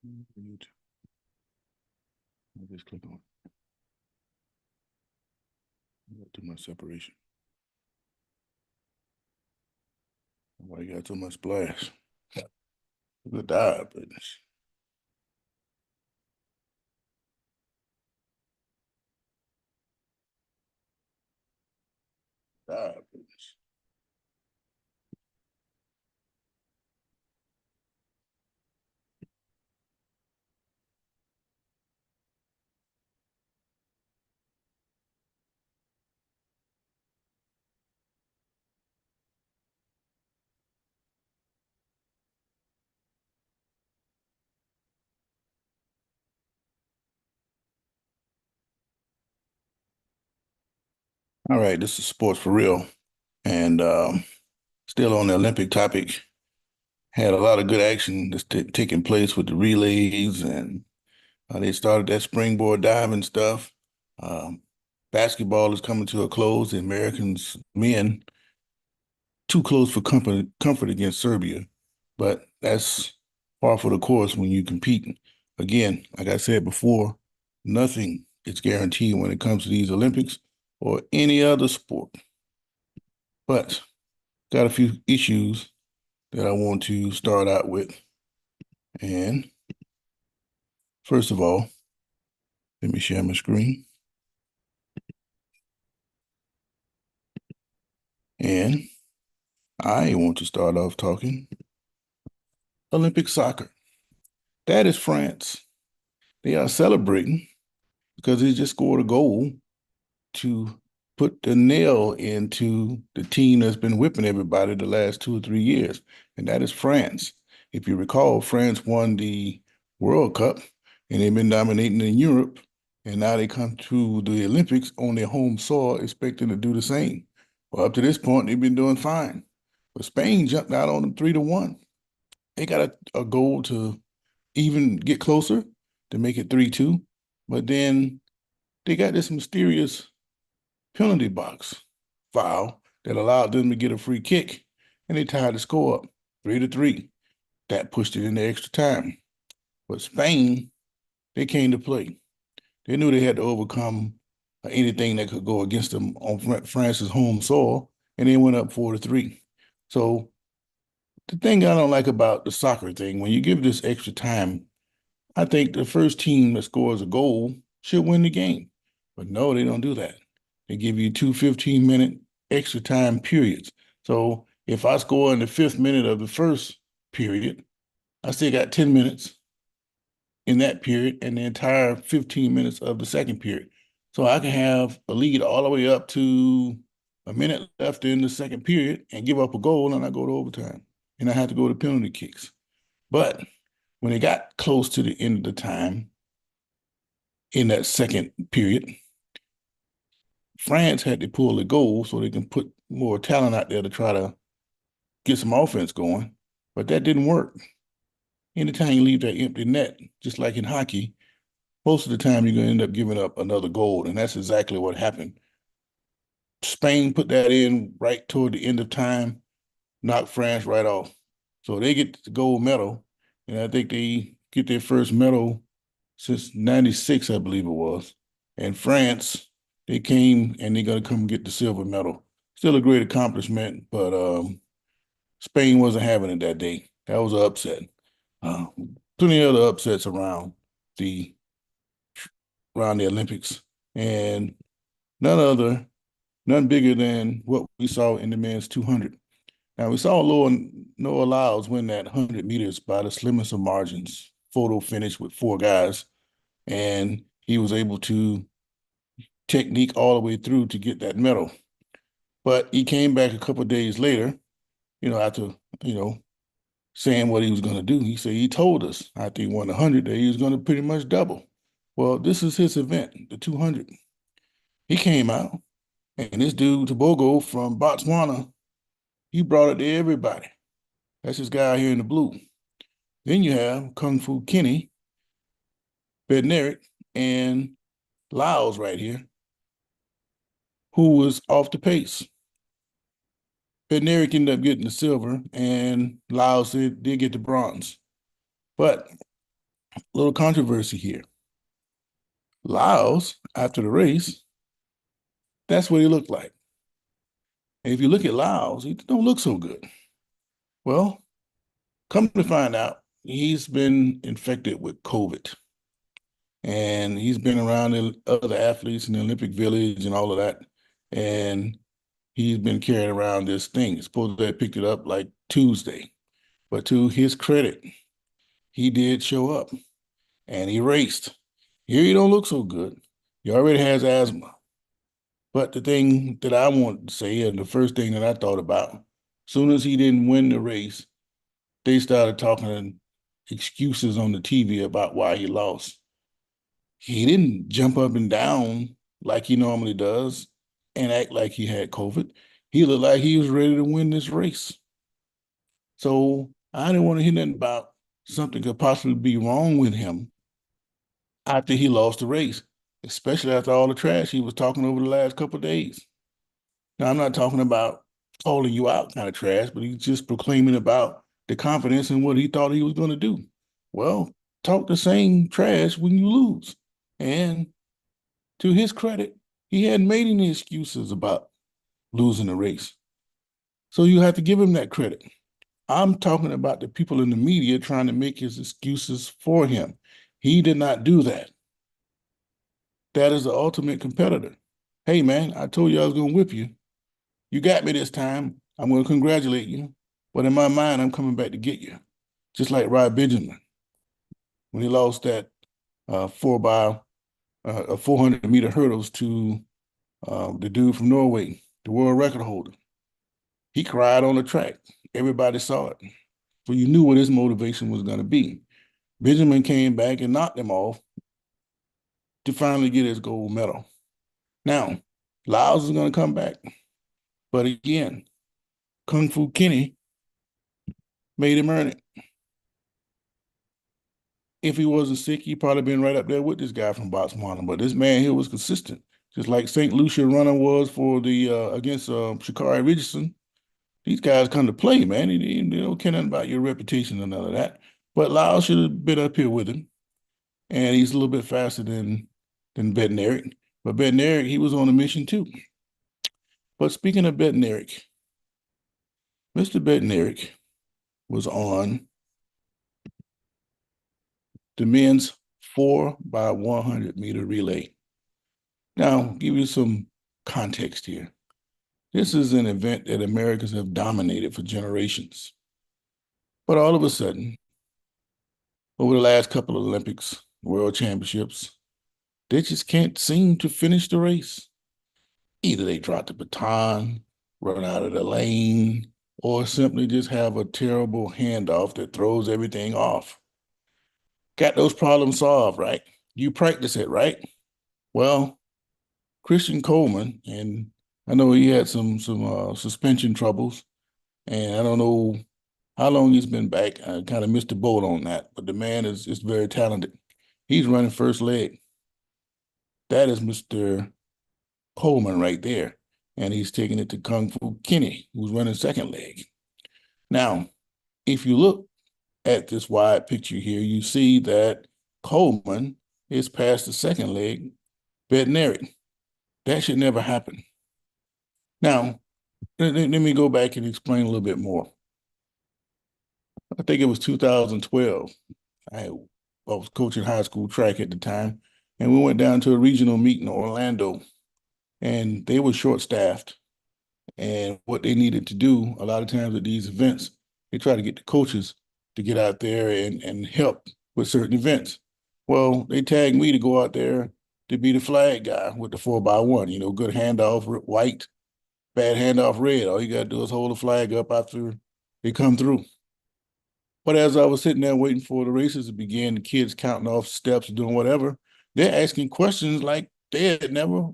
YouTube. I just click on it. Do my separation. Why you got so much splash? Good dive, goodness. Dive, goodness. All right, this is sports for real. And still on the Olympic topic, had a lot of good action that's taking place with the relays, and they started that springboard diving stuff. Um, Basketball is coming to a close. The Americans men too close for comfort against Serbia, but that's par for the course when you compete. Again, like I said before, nothing is guaranteed when it comes to these Olympics or any other sport. But got a few issues that I want to start out with. And first of all, let me share my screen. And I want to start off talking Olympic soccer. That is France. They are celebrating because they just scored a goal to put the nail into the team that's been whipping everybody the last 2 or 3 years, and that is France. If you recall, France won the World Cup, and they've been dominating in Europe, and now they come to the Olympics on their home soil expecting to do the same. Well, up to this point, they've been doing fine. But Spain jumped out on them 3-1. They got a goal to even get closer to make it 3-2, but then they got this mysterious penalty box foul that allowed them to get a free kick, and they tied the score up 3-3. That pushed it into extra time. But Spain, they came to play. They knew they had to overcome anything that could go against them on France's home soil, and they went up 4-3. So the thing I don't like about the soccer thing, when you give this extra time, I think the first team that scores a goal should win the game. But no, they don't do that. They give you two 15-minute extra time periods. So if I score in the fifth minute of the first period, I still got 10 minutes in that period and the entire 15 minutes of the second period. So I can have a lead all the way up to a minute left in the second period and give up a goal, and I go to overtime. And I have to go to penalty kicks. But when it got close to the end of the time in that second period, France had to pull a goal so they can put more talent out there to try to get some offense going. But that didn't work. Anytime you leave that empty net, just like in hockey, most of the time you're going to end up giving up another goal. And that's exactly what happened. Spain put that in right toward the end of time, knocked France right off. So they get the gold medal. And I think they get their first medal since 96, I believe it was. And France, they came and they're going to come get the silver medal. Still a great accomplishment, but Spain wasn't having it that day. That was an upset. Uh, Plenty of other upsets the around the Olympics, and none bigger than what we saw in the men's 200. Now we saw Noah Lyles win that 100 meters by the slimmest of margins. Photo finish with four guys, and he was able to technique all the way through to get that medal. But he came back a couple of days later, after saying what he was going to do. He said he told us after he won 100 that he was going to pretty much double. Well, this is his event, the 200. He came out, and this dude Tobogo from Botswana, he brought it to everybody. That's this guy here in the blue. Then you have Kung Fu Kenny, Bednarik, and Lyles right here, who was off the pace. Bednarik ended up getting the silver, and Lyles did get the bronze. But Little controversy here. Lyles, after the race, that's what he looked like. And if you look at Lyles, he don't look so good. Well, come to find out, he's been infected with COVID. And he's been around the other athletes in the Olympic Village and all of that. And he's been carrying around this thing. Supposed to have picked it up like Tuesday. But to his credit, he did show up and he raced. Here he don't look so good. He already has asthma. But the thing that I want to say, and the first thing that I thought about, as soon as he didn't win the race, they started talking excuses on the TV about why he lost. He didn't jump up and down like he normally does and act like he had COVID. He looked like he was ready to win this race. So I didn't want to hear nothing about something could possibly be wrong with him after he lost the race, especially after all the trash he was talking over the last couple of days. Now, I'm not talking about calling you out kind of trash, but he's just proclaiming about the confidence in what he thought he was going to do. Well, talk the same trash when you lose. And to his credit, he hadn't made any excuses about losing the race. So you have to give him that credit. I'm talking about the people in the media trying to make his excuses for him. He did not do that. That is the ultimate competitor. Hey, man, I told you I was going to whip you. You got me this time. I'm going to congratulate you. But in my mind, I'm coming back to get you. Just like Rod Benjamin when he lost that 400-meter hurdles to the dude from Norway, the world record holder. He cried on the track. Everybody saw it. So you knew what his motivation was going to be. Benjamin came back and knocked him off to finally get his gold medal. Now, Lyles is going to come back. But again, Kung Fu Kenny made him earn it. If he wasn't sick, he'd probably been right up there with this guy from Botswana. But this man here was consistent, just like St. Lucia runner was for the against Sha'Carri Richardson. These guys come to play, man. They don't care nothing about your reputation and none of that. But Lyles should have been up here with him, and he's a little bit faster than Bednarik. But Bednarik, he was on a mission too. But speaking of Bednarik, Mr. Bednarik was on the men's 4x100-meter relay. Now, give you some context here. This is an event that Americans have dominated for generations. But all of a sudden, over the last couple of Olympics, World Championships, they just can't seem to finish the race. Either they drop the baton, run out of the lane, or simply just have a terrible handoff that throws everything off. Got those problems solved, right? You practice it, right? Well, Christian Coleman, and I know he had some suspension troubles, and I don't know how long he's been back. I kind of missed the boat on that, but the man is very talented. He's running first leg. That is Mr. Coleman right there, and he's taking it to Kung Fu Kenny, who's running second leg. Now, if you look at this wide picture here, you see that Coleman is past the second leg, Bednarik. That should never happen. Now, let me go back and explain a little bit more. I think it was 2012. I was coaching high school track at the time, and we went down to a regional meet in Orlando, and they were short-staffed. And what they needed to do, a lot of times at these events, they try to get the coaches to get out there and help with certain events. Well, they tagged me to go out there to be the flag guy with the 4x1, good handoff, white, bad handoff, red. All you got to do is hold the flag up after they come through. But as I was sitting there waiting for the races to begin, the kids counting off steps, doing whatever, they're asking questions like they had never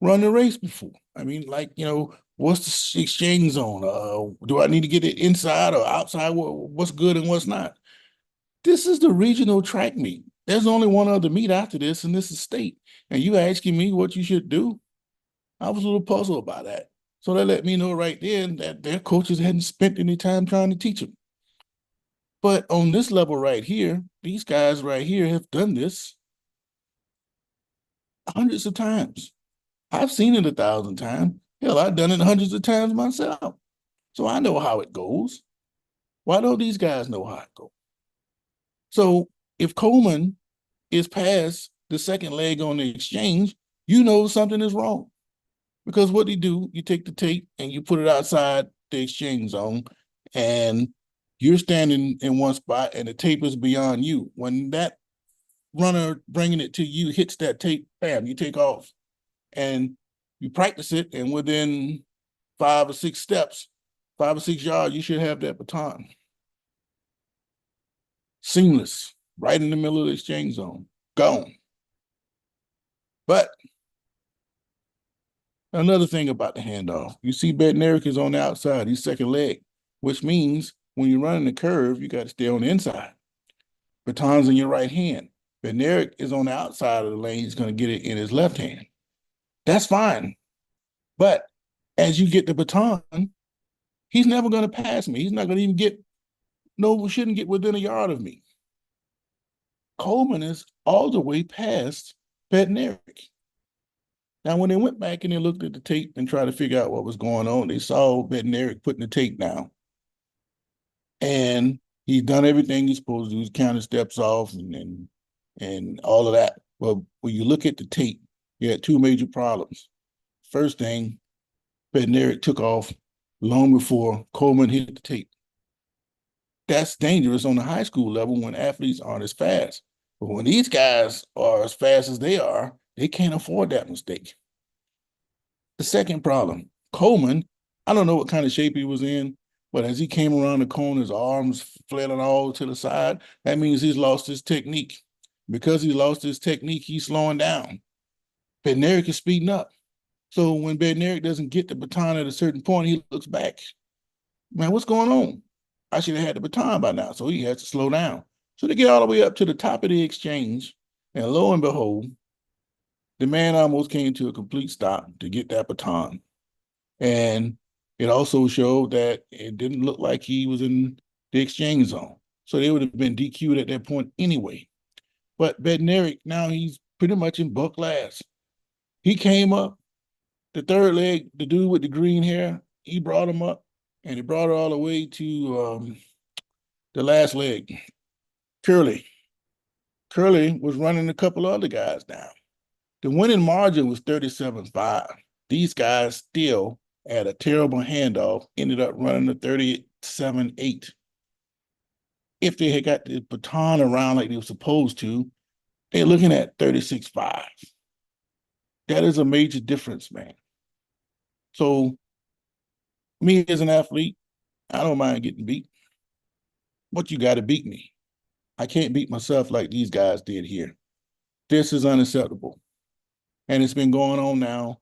run the race before. I mean, like, what's the exchange zone? Do I need to get it inside or outside? What's good and what's not? This is the regional track meet. There's only one other meet after this, and this is state. And you asking me what you should do? I was a little puzzled about that. So that let me know right then that their coaches hadn't spent any time trying to teach them. But on this level right here, these guys right here have done this hundreds of times. I've seen it 1,000 times. Hell, I've done it hundreds of times myself. So I know how it goes. Why don't these guys know how it goes? So if Coleman is past the second leg on the exchange, you know something is wrong. Because what you do, you take the tape and you put it outside the exchange zone, and you're standing in one spot and the tape is beyond you. When that runner bringing it to you hits that tape, bam, you take off and you practice it. And within 5 or 6 steps, 5 or 6 yards, you should have that baton. Seamless, right in the middle of the exchange zone, gone. But another thing about the handoff, you see Bednarik is on the outside, he's second leg, which means when you're running the curve, you got to stay on the inside. Baton's in your right hand. Bednarik is on the outside of the lane, he's going to get it in his left hand. That's fine. But as you get the baton, he's never going to pass me. He's not going to even get, no, shouldn't get within a yard of me. Coleman is all the way past Bednarik. Now, when they went back and they looked at the tape and tried to figure out what was going on, they saw Bednarik putting the tape down. And he's done everything he's supposed to do. He's counted steps off and all of that. But when you look at the tape, you had two major problems. First thing, Bednarik took off long before Coleman hit the tape. That's dangerous on the high school level when athletes aren't as fast. But when these guys are as fast as they are, they can't afford that mistake. The second problem, Coleman, I don't know what kind of shape he was in, but as he came around the corner, his arms flailing all to the side, that means he's lost his technique. Because he lost his technique, he's slowing down. Bednarik is speeding up. So when Bednarik doesn't get the baton at a certain point, he looks back. Man, what's going on? I should have had the baton by now. So he has to slow down. So they get all the way up to the top of the exchange, and lo and behold, the man almost came to a complete stop to get that baton. And it also showed that it didn't look like he was in the exchange zone. So they would have been DQ'd at that point anyway. But Bednarik, now he's pretty much in buck last. He came up, the third leg, the dude with the green hair, he brought him up, and he brought it all the way to the last leg. Curley was running a couple other guys down. The winning margin was 37-5. These guys still had a terrible handoff, ended up running a 37-8. If they had got the baton around like they were supposed to, they're looking at 36-5. That is a major difference, man. So me as an athlete, I don't mind getting beat, but you got to beat me. I can't beat myself like these guys did here. This is unacceptable. And it's been going on now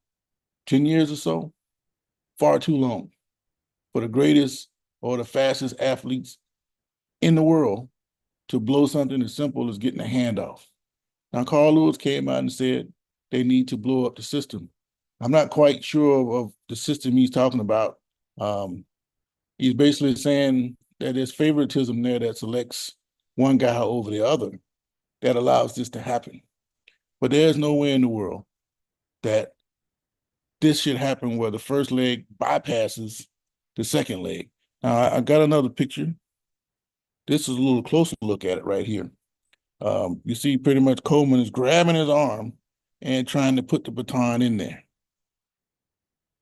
10 years or so, far too long for the greatest or the fastest athletes in the world to blow something as simple as getting a handoff. Now, Carl Lewis came out and said they need to blow up the system. I'm not quite sure of the system he's talking about. He's basically saying that there's favoritism there that selects one guy over the other that allows this to happen. But there's no way in the world that this should happen where the first leg bypasses the second leg. Now, I got another picture. This is a little closer look at it right here. You see pretty much Coleman is grabbing his arm and trying to put the baton in there.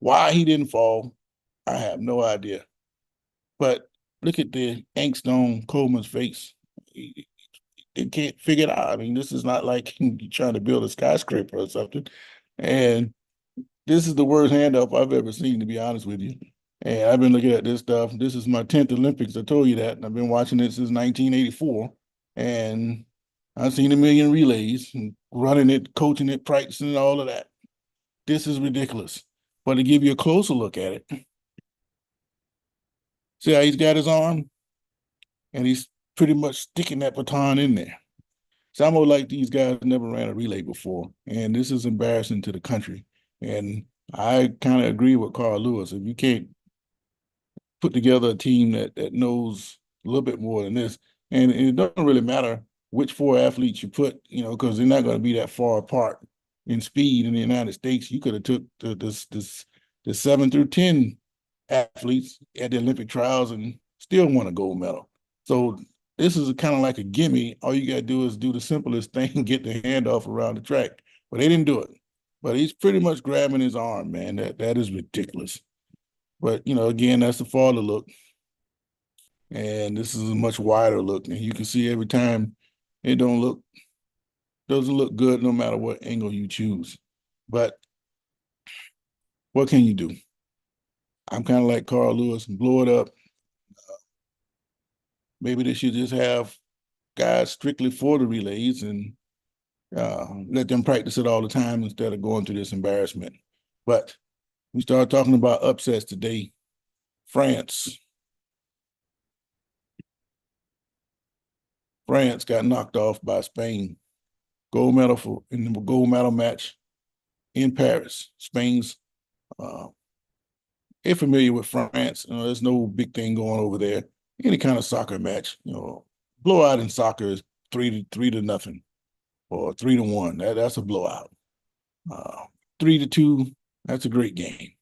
Why he didn't fall, I have no idea. But look at the angst on Coleman's face. They can't figure it out. I mean, this is not like you're trying to build a skyscraper or something. And this is the worst handoff I've ever seen, to be honest with you. And I've been looking at this stuff. This is my 10th Olympics. I told you that. And I've been watching it since 1984. And I've seen a million relays and running it, coaching it, practicing all of that. This is ridiculous. But to give you a closer look at it, see how he's got his arm? And he's pretty much sticking that baton in there. It's almost like these guys never ran a relay before. And this is embarrassing to the country. And I kind of agree with Carl Lewis. If you can't put together a team that knows a little bit more than this, And it doesn't really matter which four athletes you put, because they're not going to be that far apart in speed in the United States. You could have took the 7 through 10 athletes at the Olympic trials and still won a gold medal. So this is kind of like a gimme. All you got to do is do the simplest thing, get the handoff around the track. But they didn't do it. But he's pretty much grabbing his arm, man. That is ridiculous. But again, that's the farther look. And this is a much wider look. And you can see every time it doesn't look good no matter what angle you choose. But what can you do? I'm kind of like Carl Lewis and blow it up. Maybe they should just have guys strictly for the relays and let them practice it all the time instead of going through this embarrassment. But we started talking about upsets today. France got knocked off by Spain. Gold medal in the gold medal match in Paris. Spain's they're familiar with France. There's no big thing going over there. Any kind of soccer match, blowout in soccer is 3-0 or 3-1. That's a blowout. 3-2, that's a great game.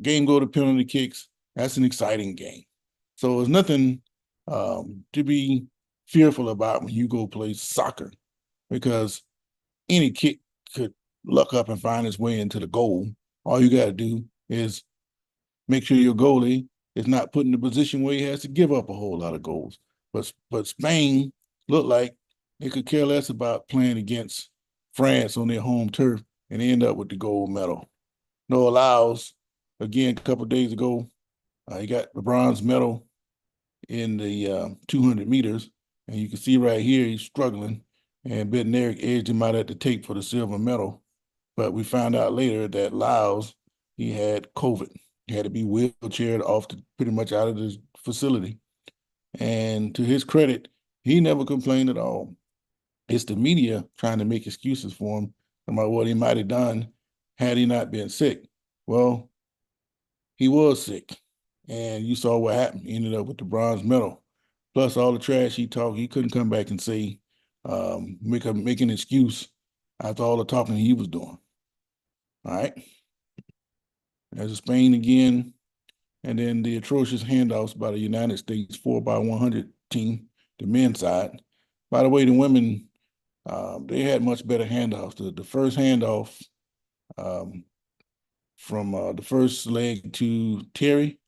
Game go to penalty kicks. That's an exciting game. So there's nothing to be fearful about when you go play soccer, because any kick could luck up and find its way into the goal. All you got to do is make sure your goalie is not put in a position where he has to give up a whole lot of goals. But Spain looked like they could care less about playing against France on their home turf and end up with the gold medal. Noah Lyles, again, a couple of days ago, he got the bronze medal in the 200 meters. And you can see right here, he's struggling. And Bednarik edged him out at the tape for the silver medal. But we found out later that Lyles, he had COVID. He had to be wheelchaired pretty much out of the facility. And to his credit, he never complained at all. It's the media trying to make excuses for him about what he might have done had he not been sick. Well, he was sick, and you saw what happened. He ended up with the bronze medal. Plus all the trash he talked, he couldn't come back and say, make an excuse after all the talking he was doing. All right. There's Spain again. And then the atrocious handoffs by the United States 4x100 team, the men's side. By the way, the women, they had much better handoffs. The first handoff from the first leg to Terry,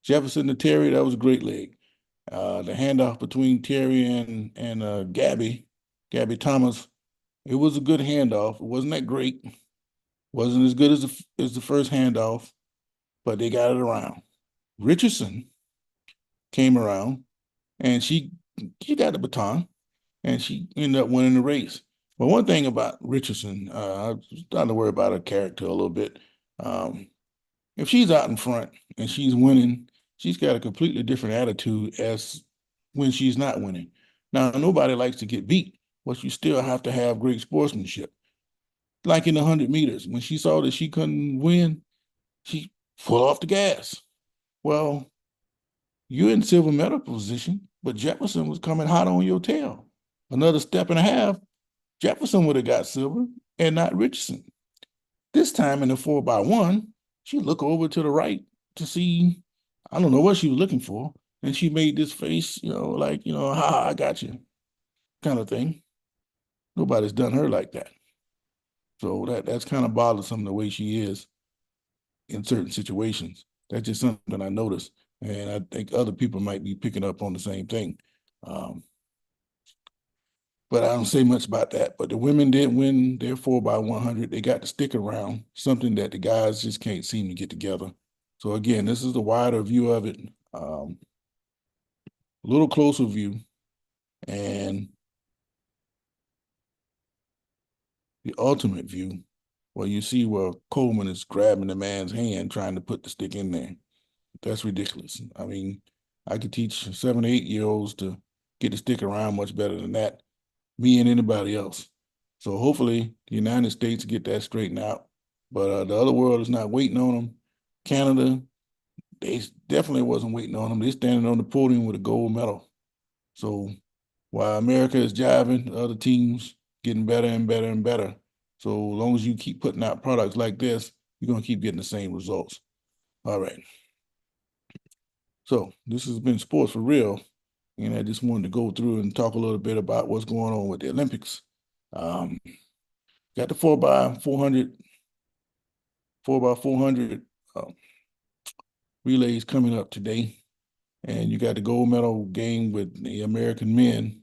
Jefferson to Terry, that was a great leg. The handoff between Terry and Gabby Thomas, it was a good handoff. It wasn't that great. Wasn't as good as the first handoff, but they got it around. Richardson came around, and she got the baton, and she ended up winning the race. But one thing about Richardson, I was starting to worry about her character a little bit. If she's out in front and she's winning, she's got a completely different attitude as when she's not winning. Now, nobody likes to get beat, but you still have to have great sportsmanship. Like in the 100 meters, when she saw that she couldn't win, she pulled off the gas. Well, you're in silver medal position, but Jefferson was coming hot on your tail. Another step and a half, Jefferson would have got silver and not Richardson. This time in the 4x1, she looked over to the right to see, I don't know what she was looking for. And she made this face, like, ha, I got you kind of thing. Nobody's done her like that. So that's kind of bothersome the way she is in certain situations. That's just something I noticed. And I think other people might be picking up on the same thing. But I don't say much about that. But the women did win their 4x100. They got to stick around, something that the guys just can't seem to get together. So again, this is the wider view of it, a little closer view, and the ultimate view, where you see where Coleman is grabbing the man's hand, trying to put the stick in there. That's ridiculous. I mean, I could teach 7 or 8-year-olds to get the stick around much better than that, me and anybody else. So hopefully the United States get that straightened out. But the other world is not waiting on them. Canada, they definitely wasn't waiting on them. They're standing on the podium with a gold medal. So while America is jiving, other teams getting better and better and better. So as long as you keep putting out products like this, you're gonna keep getting the same results. All right. So this has been Sports for Real, and I just wanted to go through and talk a little bit about what's going on with the Olympics. Um, got the 4x400, 4x400 relays coming up today, and you got the gold medal game with the American men.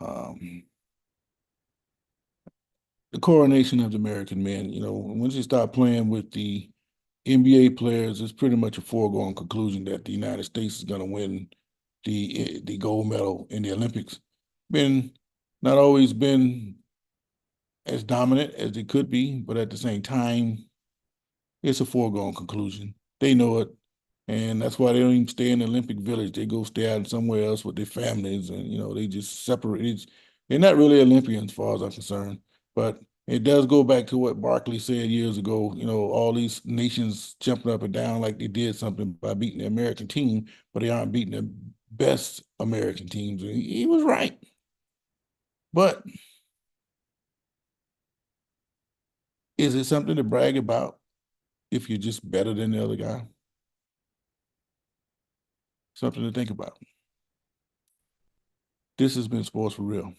Um, the coronation of the American men. Once you start playing with the NBA players, it's pretty much a foregone conclusion that the United States is going to win the gold medal in the Olympics. Been not always been as dominant as they could be, but at the same time, it's a foregone conclusion. They know it, and that's why they don't even stay in the Olympic Village. They go stay out somewhere else with their families, and they just separate. They're not really Olympians, as far as I'm concerned. But it does go back to what Barkley said years ago. All these nations jumping up and down like they did something by beating the American team, but they aren't beating the best American teams. And he was right. But is it something to brag about if you're just better than the other guy? Something to think about. This has been Sports for Real.